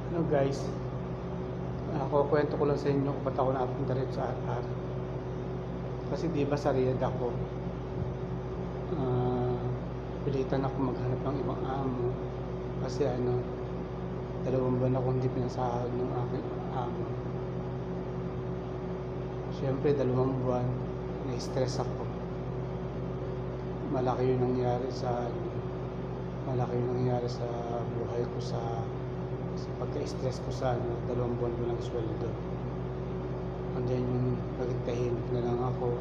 No guys, kukwento ko lang sa inyo kung ba't ako napunta rin sa RR. Kasi di ba sa Riyadh ako, ah, pilitan ako maghanap ng ibang amo. Kasi 2 buwan ako hindi pinasahod ng aking amo. Siyempre 2 buwan, na-stress ako. Malaki yung nangyari sa buhay ko sa pagka-stress ko sa 2 buwan ko ng sweldo. And then yung naging tahimik na lang ako,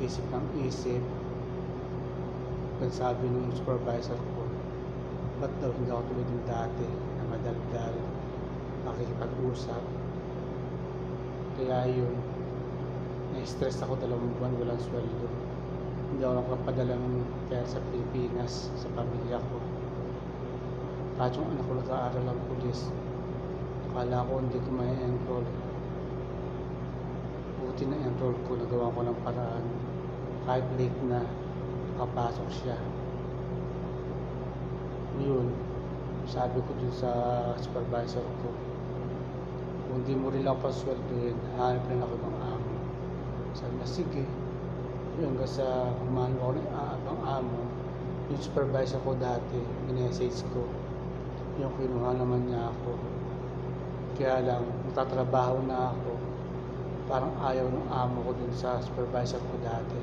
isip ng isip. Nagsabi ng supervisor ko, ba't daw hindi ako tulad ng dati na madaldal, makikipag-usap. Kaya yun, na-stress ako 2 buwan walang sweldo. Hindi ako nakapadala ng pera sa Pilipinas sa pamilya ko. Kahit yung anak ko nag-aaral ng pulis, akala ko hindi ko ma-enroll. Buti na enroll ko, nagawa ko ng paraan. Kahit late na, nakapasok siya. Yun, sabi ko dun sa supervisor ko, kung di mo rin lang pasweldoin, hanap rin ako ng amo. Sabi na, sige. Yun, hanggang sa humano ako ng abang amo. Yung supervisor ko dati, minessage ko, yung kinuha naman niya ako. Kaya lang, nagtatrabaho na ako. Parang ayaw ng amo ko dun sa supervisor ko dati.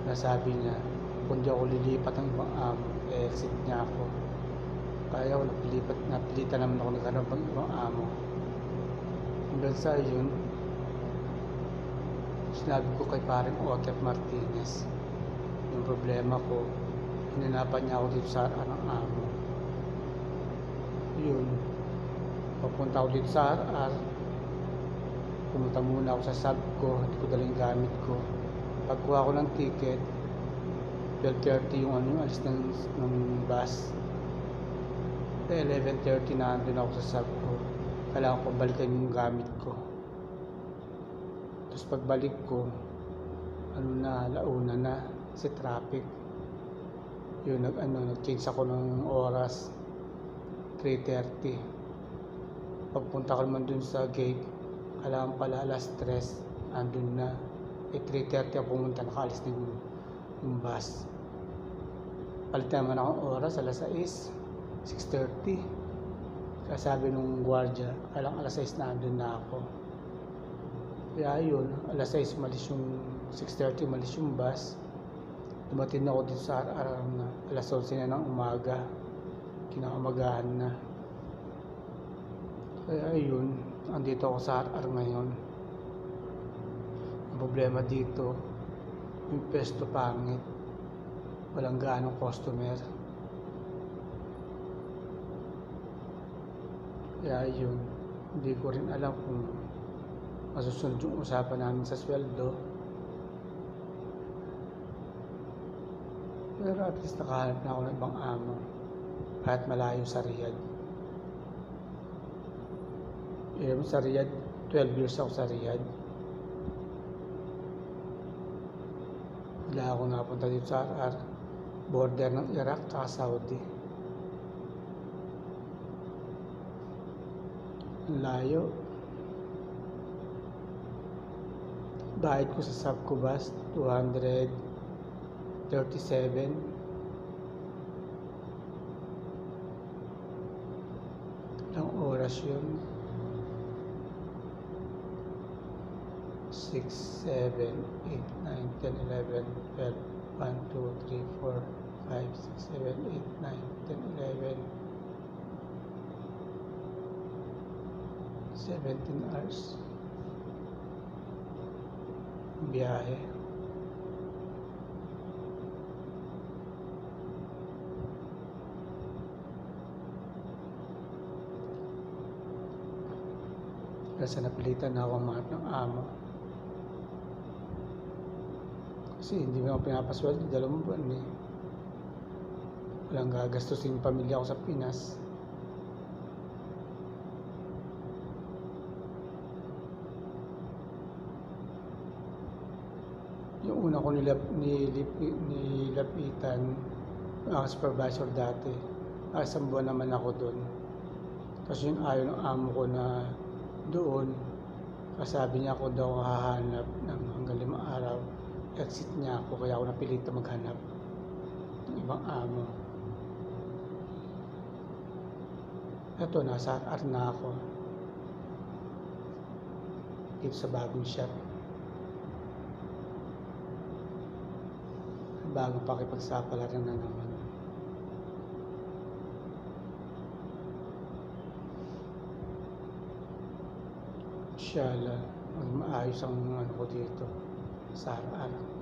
Nasabi niya, kung di ako lilipat ng ibang amo, exit niya ako. Kaya ako napilitan naman ako naghanap ng ibang amo. Hanggang sa yun, sinabi ko kay paring Otep Martinez yung problema ko. Hinanapan niya ako dito sa ng amo. Yun, papunta ako dito sa RR. Pumunta muna ako sa sub ko, hindi ko dala yung gamit ko. Pagkuha ko ng ticket, 12:30 yung alis ng bus. 11:30 na andun ako sa sub ko. Kailangan ko balikan yung gamit ko. Tapos pagbalik ko, launa na, kasi traffic. Yun, nag-change ako ng oras, 3:30. Pagpunta ko naman dun sa gate, kailangan pala alas 3, andun na. 3:30 ako pumunta, nakaalis na yung bus. Palit naman akong oras, alas 6, 6:30. Kaya sabi nung gwardiya, kailangan alas 6 na andun na ako. Kaya yun, alas 6 umalis yung 6:30 umalis yung bus. Dumating na ako dito sa RR na alas 11 na ng umaga. Kinaumagahan na. Kaya yun, andito ako sa RR ngayon. Ang problema dito, yung pesto pangit. Walang gaanong customer. Kaya yun, hindi ko rin alam kung masusunod yung usapan namin sa sweldo. Pero at least nakahanap na ako ng ibang amo. Kahit malayo sa Riyadh. Sa Riyadh, 12 years ako sa Riyadh. Wala ako napunta dito sa RR. Border ng Iraq at Saudi. Layo. Bayad ko sa Subco bus, 237. Ilang oras yun? 6, 7, 8, 9, 10, 11, 12, 1, 2, 3, 4, 5, 6, 7, 8, 9, 10, 11, 17 hours biyahe. Kasi napilitan na ako mahanap ng amo. Kasi hindi mo ako pinapasweldo 2 buwan eh. Walang gagastusin yung pamilya ko sa Pinas. Yung una ko nilapitan, supervisor dati. 1 buwan naman ako doon. Kasi yung ayaw ng amo ko na doon, kasabi niya ako daw hahanap ng hanggang 5 araw. Exit niya ako, kaya ako napilitan maghanap ng ibang amo. Ito, nasa RR na ako. Dito sa bagong shop. Bagong pakipagsapalaran na naman. Inshallah, maayos ang ano ko dito sa RR.